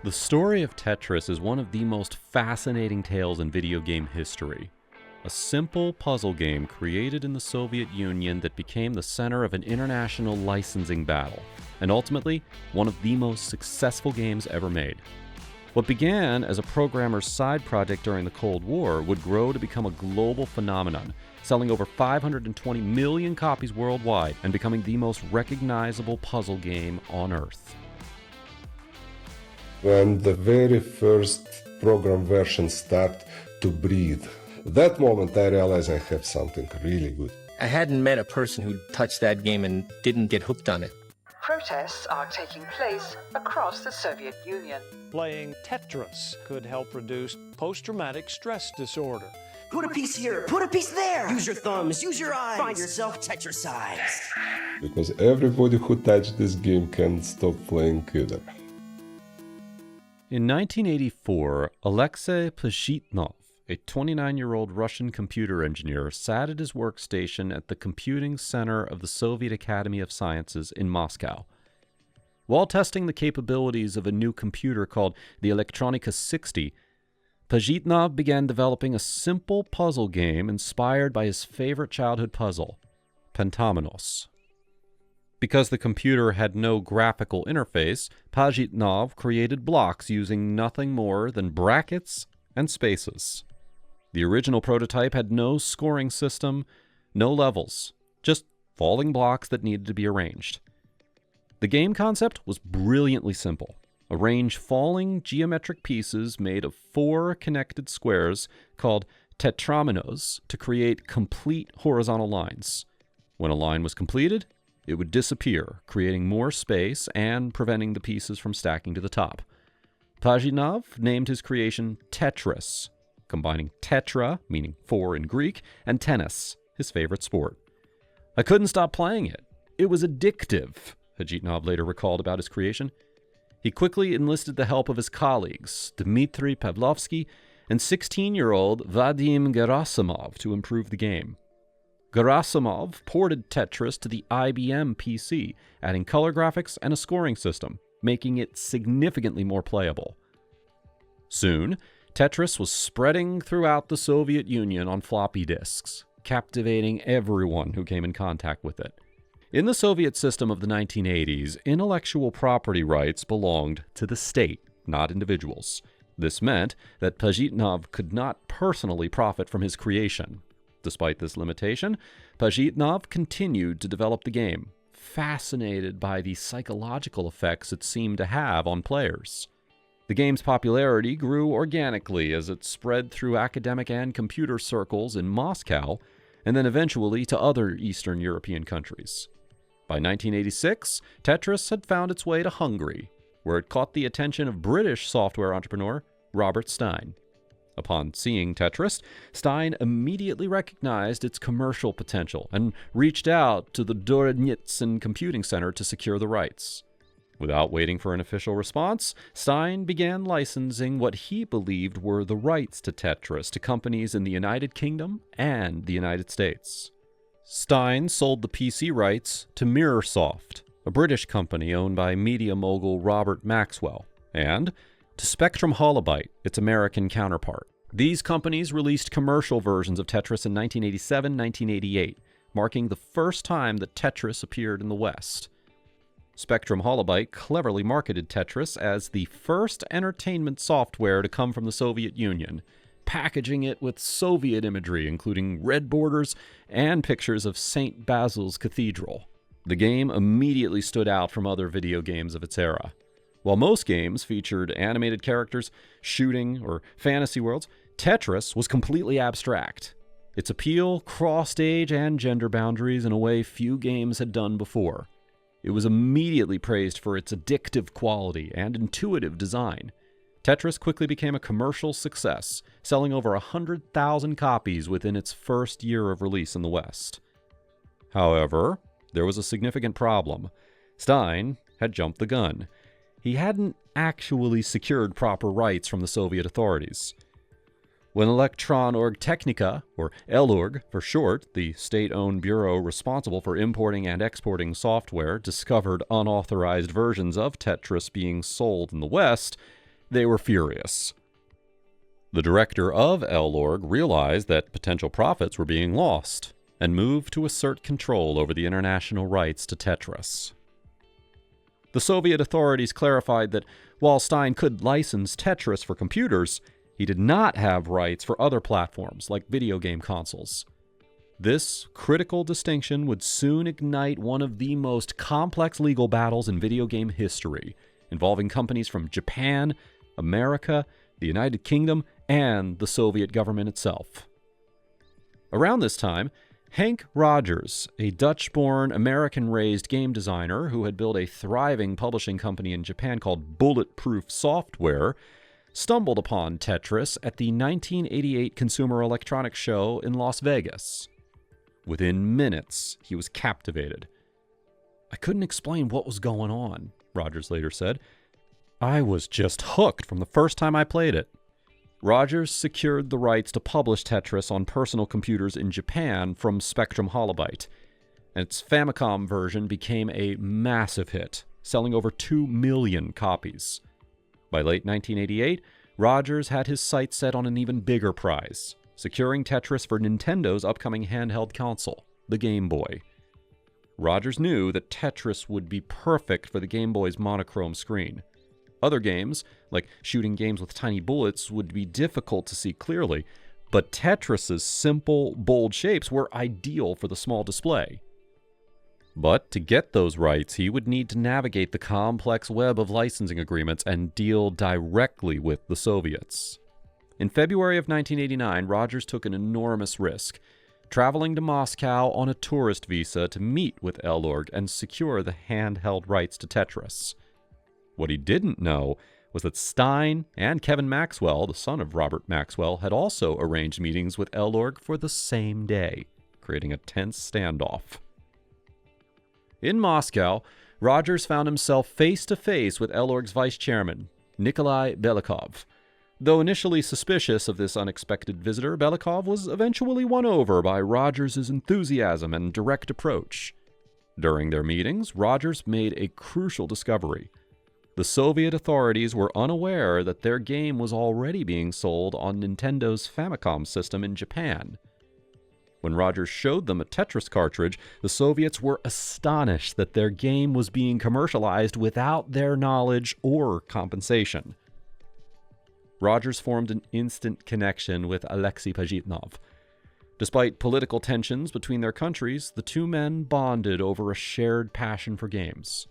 The story of Tetris is one of the most fascinating tales in video game history. A simple puzzle game created in the Soviet Union that became the center of an international licensing battle, and ultimately, one of the most successful games ever made. What began as a programmer's side project during the Cold War would grow to become a global phenomenon, selling over 520 million copies worldwide and becoming the most recognizable puzzle game on Earth. When the very first program version started to breathe, that moment I realized I have something really good. I hadn't met a person who touched that game and didn't get hooked on it. Protests are taking place across the Soviet Union. Playing Tetris could help reduce post-traumatic stress disorder. Put a piece here, put a piece there. Use your thumbs, use your eyes. Find yourself Tetrisize. Because everybody who touched this game can't stop playing either. In 1984, Alexei Pajitnov, a 29-year-old Russian computer engineer, sat at his workstation at the Computing Center of the Soviet Academy of Sciences in Moscow. While testing the capabilities of a new computer called the Electronika 60, Pajitnov began developing a simple puzzle game inspired by his favorite childhood puzzle, Pentamenos. Because the computer had no graphical interface, Pajitnov created blocks using nothing more than brackets and spaces. The original prototype had no scoring system, no levels, just falling blocks that needed to be arranged. The game concept was brilliantly simple. Arrange falling geometric pieces made of 4 connected squares called tetramenos to create complete horizontal lines. When a line was completed, it would disappear, creating more space and preventing the pieces from stacking to the top. Pajitnov named his creation Tetris, combining tetra, meaning 4 in Greek, and tennis, his favorite sport. "I couldn't stop playing it. It was addictive," Pajitnov later recalled about his creation. He quickly enlisted the help of his colleagues, Dmitry Pavlovsky and 16-year-old Vadim Gerasimov, to improve the game. Gerasimov ported Tetris to the IBM PC, adding color graphics and a scoring system, making it significantly more playable. Soon, Tetris was spreading throughout the Soviet Union on floppy disks, captivating everyone who came in contact with it. In the Soviet system of the 1980s, intellectual property rights belonged to the state, not individuals. This meant that Pajitnov could not personally profit from his creation. Despite this limitation, Pajitnov continued to develop the game, fascinated by the psychological effects it seemed to have on players. The game's popularity grew organically as it spread through academic and computer circles in Moscow, and then eventually to other Eastern European countries. By 1986, Tetris had found its way to Hungary, where it caught the attention of British software entrepreneur Robert Stein. Upon seeing Tetris, Stein immediately recognized its commercial potential and reached out to the Dorodytsyn Computing Center to secure the rights. Without waiting for an official response, Stein began licensing what he believed were the rights to Tetris to companies in the United Kingdom and the United States. Stein sold the PC rights to Mirrorsoft, a British company owned by media mogul Robert Maxwell, and to Spectrum Holobyte, its American counterpart. These companies released commercial versions of Tetris in 1987-1988, marking the first time that Tetris appeared in the West. Spectrum Holobyte cleverly marketed Tetris as the first entertainment software to come from the Soviet Union, packaging it with Soviet imagery, including red borders and pictures of St. Basil's Cathedral. The game immediately stood out from other video games of its era. While most games featured animated characters, shooting, or fantasy worlds, Tetris was completely abstract. Its appeal crossed age and gender boundaries in a way few games had done before. It was immediately praised for its addictive quality and intuitive design. Tetris quickly became a commercial success, selling over 100,000 copies within its first year of release in the West. However, there was a significant problem. Stein had jumped the gun. He hadn't actually secured proper rights from the Soviet authorities. When Elektronorgtechnika, or ELORG for short, the state-owned bureau responsible for importing and exporting software, discovered unauthorized versions of Tetris being sold in the West, They were furious. The director of L-Org realized that potential profits were being lost and moved to assert control over the international rights to Tetris. The Soviet authorities clarified that while Stein could license Tetris for computers, he did not have rights for other platforms like video game consoles. This critical distinction would soon ignite one of the most complex legal battles in video game history, involving companies from Japan, America, the United Kingdom, and the Soviet government itself. Around this time, Henk Rogers, a Dutch-born, American-raised game designer who had built a thriving publishing company in Japan called Bulletproof Software, stumbled upon Tetris at the 1988 Consumer Electronics Show in Las Vegas. Within minutes, he was captivated. "I couldn't explain what was going on," Rogers later said. "I was just hooked from the first time I played it." Rogers secured the rights to publish Tetris on personal computers in Japan from Spectrum Holobyte, and its Famicom version became a massive hit, selling over 2 million copies. By late 1988, Rogers had his sights set on an even bigger prize, securing Tetris for Nintendo's upcoming handheld console, the Game Boy. Rogers knew that Tetris would be perfect for the Game Boy's monochrome screen. Other games, like shooting games with tiny bullets, would be difficult to see clearly, but Tetris's simple, bold shapes were ideal for the small display. But to get those rights, he would need to navigate the complex web of licensing agreements and deal directly with the Soviets. In February of 1989, Rogers took an enormous risk, traveling to Moscow on a tourist visa to meet with L-Org and secure the handheld rights to Tetris. What he didn't know was that Stein and Kevin Maxwell, the son of Robert Maxwell, had also arranged meetings with L-Org for the same day, creating a tense standoff. In Moscow, Rogers found himself face-to-face with L-Org's vice chairman, Nikolai Belikov. Though initially suspicious of this unexpected visitor, Belikov was eventually won over by Rogers' enthusiasm and direct approach. During their meetings, Rogers made a crucial discovery. The Soviet authorities were unaware that their game was already being sold on Nintendo's Famicom system in Japan. When Rogers showed them a Tetris cartridge, the Soviets were astonished that their game was being commercialized without their knowledge or compensation. Rogers formed an instant connection with Alexei Pajitnov. Despite political tensions between their countries, the two men bonded over a shared passion for games.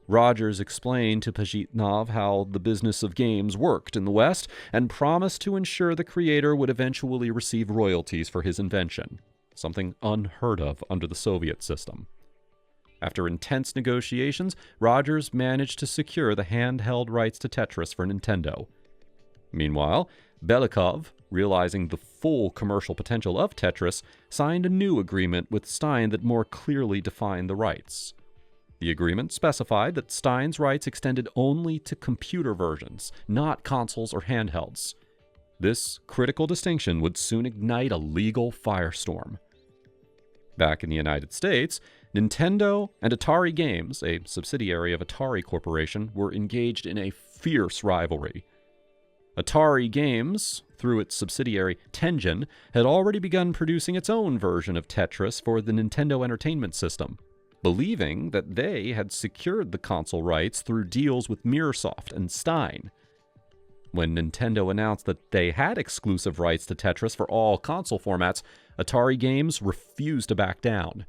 Rogers explained to Pajitnov how the business of games worked in the West and promised to ensure the creator would eventually receive royalties for his invention, something unheard of under the Soviet system. After intense negotiations, Rogers managed to secure the handheld rights to Tetris for Nintendo. Meanwhile, Belikov, realizing the full commercial potential of Tetris, signed a new agreement with Stein that more clearly defined the rights. The agreement specified that Stein's rights extended only to computer versions, not consoles or handhelds. This critical distinction would soon ignite a legal firestorm. Back in the United States, Nintendo and Atari Games, a subsidiary of Atari Corporation, were engaged in a fierce rivalry. Atari Games, through its subsidiary Tengen, had already begun producing its own version of Tetris for the Nintendo Entertainment System, believing that they had secured the console rights through deals with Mirrorsoft and Stein. When Nintendo announced that they had exclusive rights to Tetris for all console formats, Atari Games refused to back down.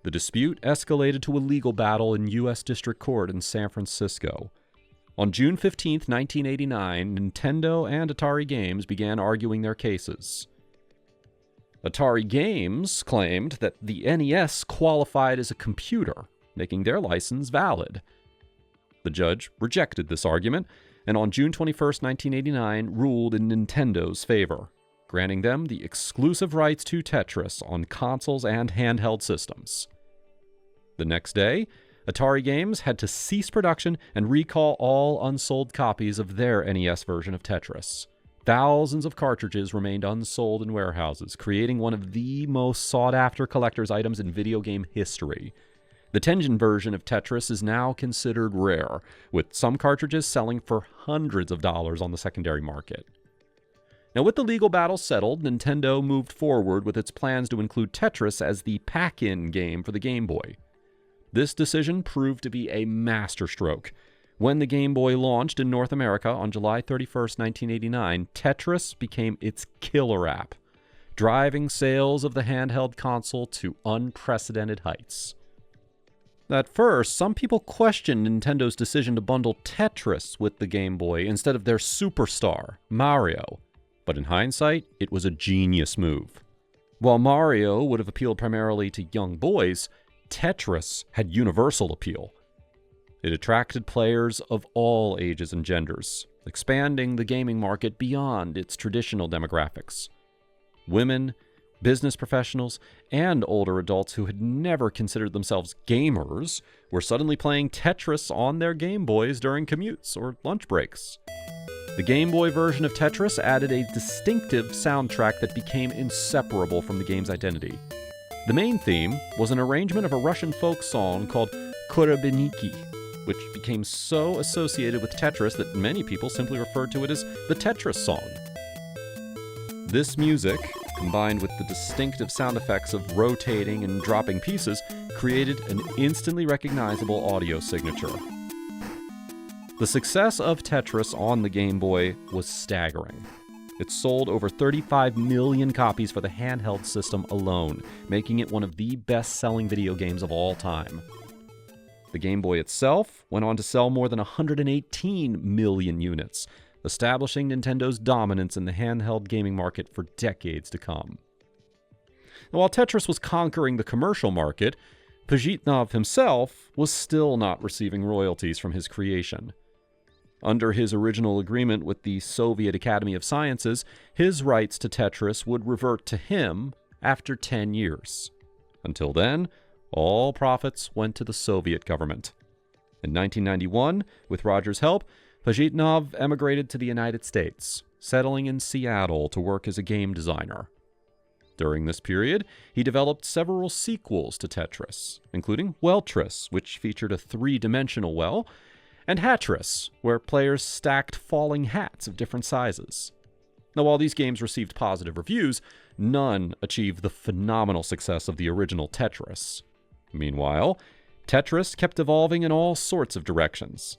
The dispute escalated to a legal battle in U.S. District Court in San Francisco. On June 15, 1989, Nintendo and Atari Games began arguing their cases. Atari Games claimed that the NES qualified as a computer, making their license valid. The judge rejected this argument, and on June 21, 1989, ruled in Nintendo's favor, granting them the exclusive rights to Tetris on consoles and handheld systems. The next day, Atari Games had to cease production and recall all unsold copies of their NES version of Tetris. Thousands of cartridges remained unsold in warehouses, creating one of the most sought-after collector's items in video game history. The Tengen version of Tetris is now considered rare, with some cartridges selling for hundreds of dollars on the secondary market. Now, with the legal battle settled, Nintendo moved forward with its plans to include Tetris as the pack-in game for the Game Boy. This decision proved to be a masterstroke. When the Game Boy launched in North America on July 31st, 1989, Tetris became its killer app, driving sales of the handheld console to unprecedented heights. At first, some people questioned Nintendo's decision to bundle Tetris with the Game Boy instead of their superstar, Mario. But in hindsight, it was a genius move. While Mario would have appealed primarily to young boys, Tetris had universal appeal. It attracted players of all ages and genders, expanding the gaming market beyond its traditional demographics. Women, business professionals, and older adults who had never considered themselves gamers were suddenly playing Tetris on their Game Boys during commutes or lunch breaks. The Game Boy version of Tetris added a distinctive soundtrack that became inseparable from the game's identity. The main theme was an arrangement of a Russian folk song called Korabeniki, which became so associated with Tetris that many people simply referred to it as the Tetris song. This music, combined with the distinctive sound effects of rotating and dropping pieces, created an instantly recognizable audio signature. The success of Tetris on the Game Boy was staggering. It sold over 35 million copies for the handheld system alone, making it one of the best-selling video games of all time. The Game Boy itself went on to sell more than 118 million units, establishing Nintendo's dominance in the handheld gaming market for decades to come. Now, while Tetris was conquering the commercial market, Pajitnov himself was still not receiving royalties from his creation. Under his original agreement with the Soviet Academy of Sciences, his rights to Tetris would revert to him after 10 years. Until then, all profits went to the Soviet government. In 1991, with Roger's help, Pajitnov emigrated to the United States, settling in Seattle to work as a game designer. During this period, he developed several sequels to Tetris, including Weltris, which featured a three-dimensional well, and Hatris, where players stacked falling hats of different sizes. Now, while these games received positive reviews, none achieved the phenomenal success of the original Tetris. Meanwhile, Tetris kept evolving in all sorts of directions.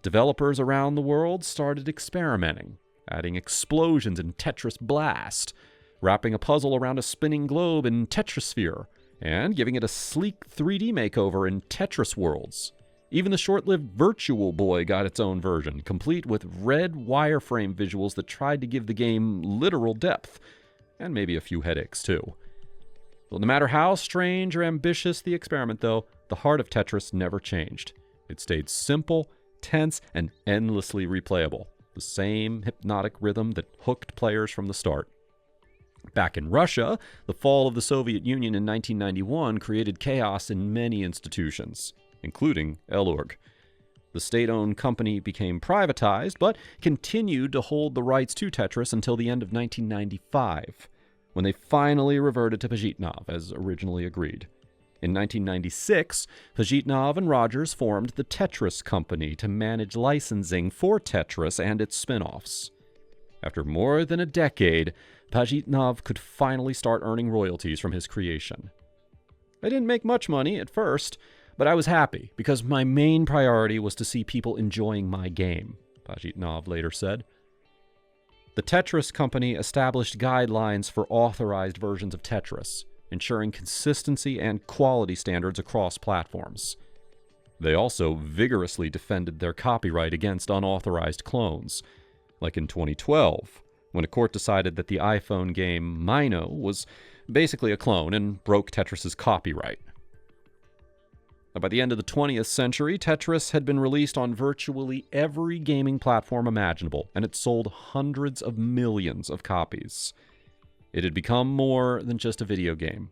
Developers around the world started experimenting, adding explosions in Tetris Blast, wrapping a puzzle around a spinning globe in Tetrisphere, and giving it a sleek 3D makeover in Tetris Worlds. Even the short-lived Virtual Boy got its own version, complete with red wireframe visuals that tried to give the game literal depth, and maybe a few headaches too. Well, no matter how strange or ambitious the experiment, though, the heart of Tetris never changed. It stayed simple, tense, and endlessly replayable. The same hypnotic rhythm that hooked players from the start. Back in Russia, the fall of the Soviet Union in 1991 created chaos in many institutions, including Elurg. The state-owned company became privatized, but continued to hold the rights to Tetris until the end of 1995, when they finally reverted to Pajitnov, as originally agreed. In 1996, Pajitnov and Rogers formed the Tetris Company to manage licensing for Tetris and its spin-offs. After more than a decade, Pajitnov could finally start earning royalties from his creation. I didn't make much money at first, but I was happy because my main priority was to see people enjoying my game, Pajitnov later said. The Tetris Company established guidelines for authorized versions of Tetris, ensuring consistency and quality standards across platforms. They also vigorously defended their copyright against unauthorized clones, like in 2012, when a court decided that the iPhone game Mino was basically a clone and broke Tetris's copyright. Now, by the end of the 20th century, Tetris had been released on virtually every gaming platform imaginable, and it sold hundreds of millions of copies. It had become more than just a video game.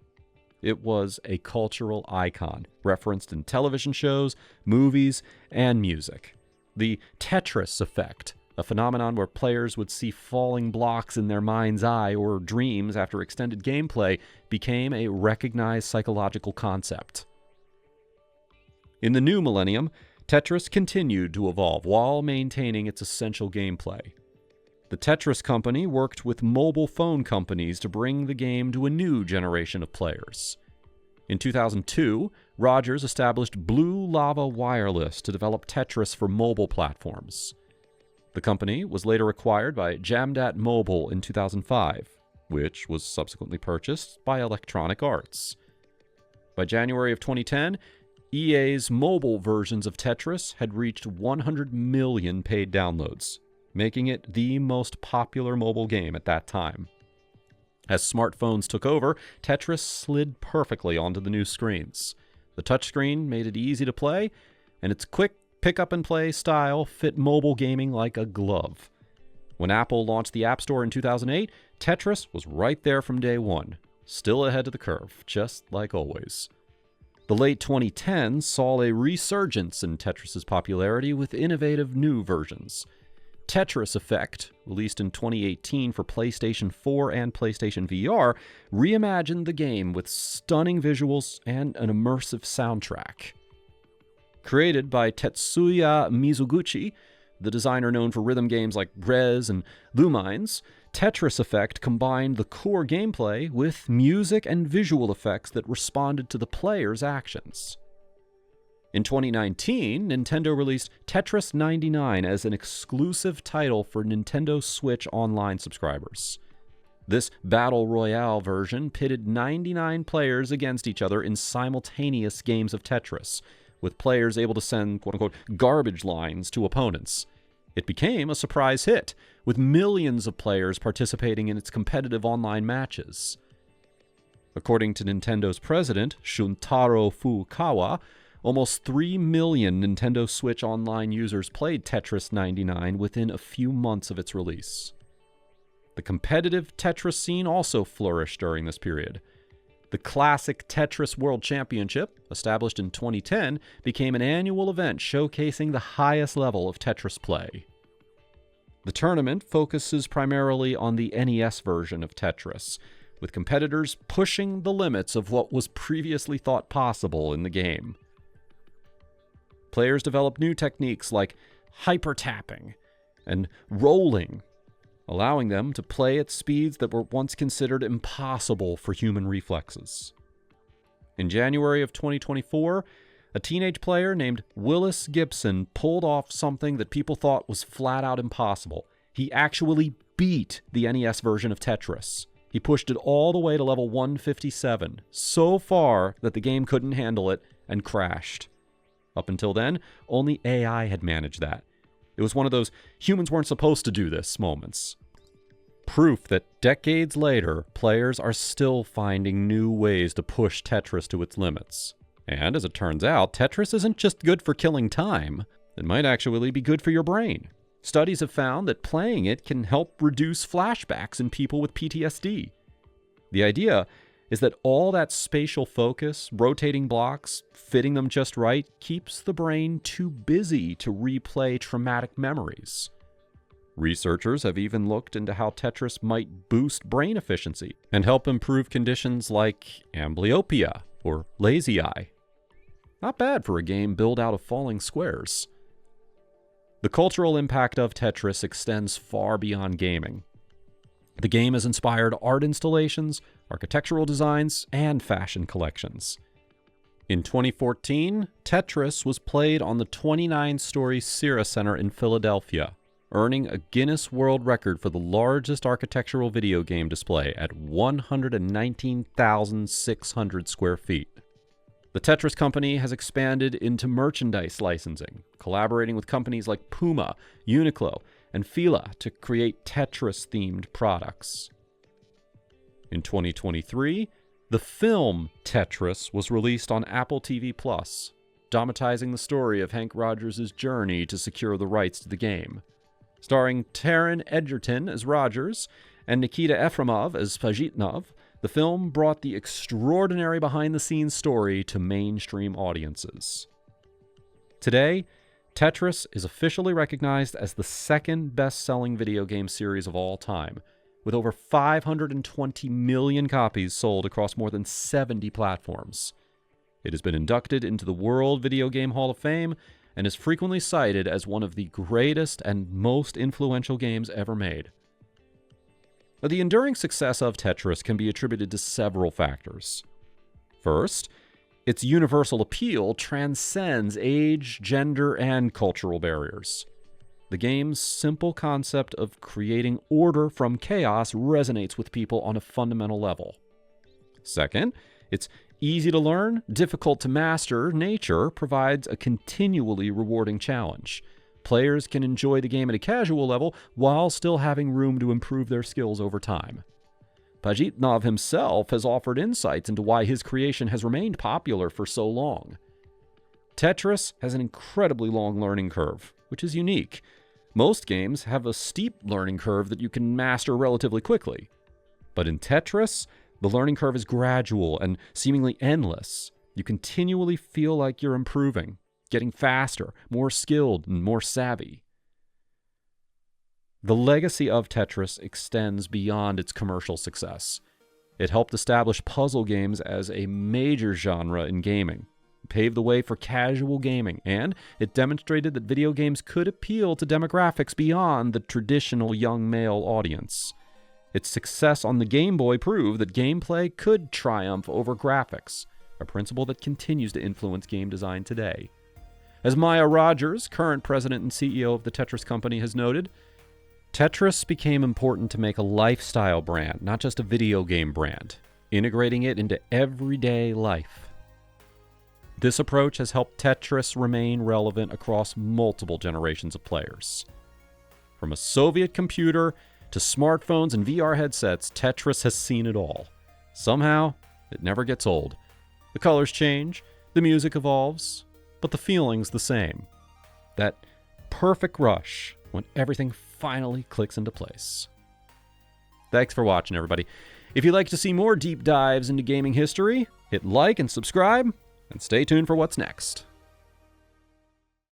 It was a cultural icon, referenced in television shows, movies, and music. The Tetris Effect, a phenomenon where players would see falling blocks in their mind's eye or dreams after extended gameplay, became a recognized psychological concept. In the new millennium, Tetris continued to evolve while maintaining its essential gameplay. The Tetris Company worked with mobile phone companies to bring the game to a new generation of players. In 2002, Rogers established Blue Lava Wireless to develop Tetris for mobile platforms. The company was later acquired by Jamdat Mobile in 2005, which was subsequently purchased by Electronic Arts. By January of 2010, EA's mobile versions of Tetris had reached 100 million paid downloads, making it the most popular mobile game at that time. As smartphones took over, Tetris slid perfectly onto the new screens. The touchscreen made it easy to play, and its quick pick-up-and-play style fit mobile gaming like a glove. When Apple launched the App Store in 2008, Tetris was right there from day one, still ahead of the curve, just like always. The late 2010s saw a resurgence in Tetris's popularity with innovative new versions. Tetris Effect, released in 2018 for PlayStation 4 and PlayStation VR, reimagined the game with stunning visuals and an immersive soundtrack. Created by Tetsuya Mizuguchi, the designer known for rhythm games like Rez and Lumines, Tetris Effect combined the core gameplay with music and visual effects that responded to the player's actions. In 2019, Nintendo released Tetris 99 as an exclusive title for Nintendo Switch Online subscribers. This Battle Royale version pitted 99 players against each other in simultaneous games of Tetris, with players able to send quote-unquote garbage lines to opponents. It became a surprise hit, with millions of players participating in its competitive online matches. According to Nintendo's president, Shuntaro Fukawa, almost 3 million Nintendo Switch Online users played Tetris 99 within a few months of its release. The competitive Tetris scene also flourished during this period. The classic Tetris World Championship, established in 2010, became an annual event showcasing the highest level of Tetris play. The tournament focuses primarily on the NES version of Tetris, with competitors pushing the limits of what was previously thought possible in the game. Players developed new techniques like hyper-tapping and rolling, allowing them to play at speeds that were once considered impossible for human reflexes. In January of 2024, a teenage player named Willis Gibson pulled off something that people thought was flat out impossible. He actually beat the NES version of Tetris. He pushed it all the way to level 157, so far that the game couldn't handle it and crashed. Up until then, only AI had managed that. It was one of those humans weren't supposed to do this moments. Proof that decades later, players are still finding new ways to push Tetris to its limits. And as it turns out, Tetris isn't just good for killing time. It might actually be good for your brain. Studies have found that playing it can help reduce flashbacks in people with PTSD. The idea is that all that spatial focus, rotating blocks, fitting them just right, keeps the brain too busy to replay traumatic memories. Researchers have even looked into how Tetris might boost brain efficiency and help improve conditions like amblyopia or lazy eye. Not bad for a game built out of falling squares. The cultural impact of Tetris extends far beyond gaming. The game has inspired art installations, architectural designs, and fashion collections. In 2014, Tetris was played on the 29-story Cira Center in Philadelphia, earning a Guinness World Record for the largest architectural video game display at 119,600 square feet. The Tetris Company has expanded into merchandise licensing, collaborating with companies like Puma, Uniqlo, and Fila to create Tetris-themed products. In 2023, the film Tetris was released on Apple TV+, dramatizing the story of Hank Rogers' journey to secure the rights to the game. Starring Taron Egerton as Rogers and Nikita Efremov as Pajitnov, the film brought the extraordinary behind-the-scenes story to mainstream audiences. Today, Tetris is officially recognized as the second best-selling video game series of all time, with over 520 million copies sold across more than 70 platforms. It has been inducted into the World Video Game Hall of Fame and is frequently cited as one of the greatest and most influential games ever made. Now, the enduring success of Tetris can be attributed to several factors. First, its universal appeal transcends age, gender, and cultural barriers. The game's simple concept of creating order from chaos resonates with people on a fundamental level. Second, its easy to learn, difficult to master nature provides a continually rewarding challenge. Players can enjoy the game at a casual level while still having room to improve their skills over time. Pajitnov himself has offered insights into why his creation has remained popular for so long. Tetris has an incredibly long learning curve, which is unique. Most games have a steep learning curve that you can master relatively quickly. But in Tetris, the learning curve is gradual and seemingly endless. You continually feel like you're improving, getting faster, more skilled, and more savvy. The legacy of Tetris extends beyond its commercial success. It helped establish puzzle games as a major genre in gaming, paved the way for casual gaming, and it demonstrated that video games could appeal to demographics beyond the traditional young male audience. Its success on the Game Boy proved that gameplay could triumph over graphics, a principle that continues to influence game design today. As Maya Rogers, current president and CEO of the Tetris Company, has noted, Tetris became important to make a lifestyle brand, not just a video game brand, integrating it into everyday life. This approach has helped Tetris remain relevant across multiple generations of players. From a Soviet computer to smartphones and VR headsets, Tetris has seen it all. Somehow, it never gets old. The colors change, the music evolves, but the feeling's the same. That perfect rush when everything finally clicks into place. Thanks for watching, everybody. If you'd like to see more deep dives into gaming history, hit like and subscribe, and stay tuned for what's next.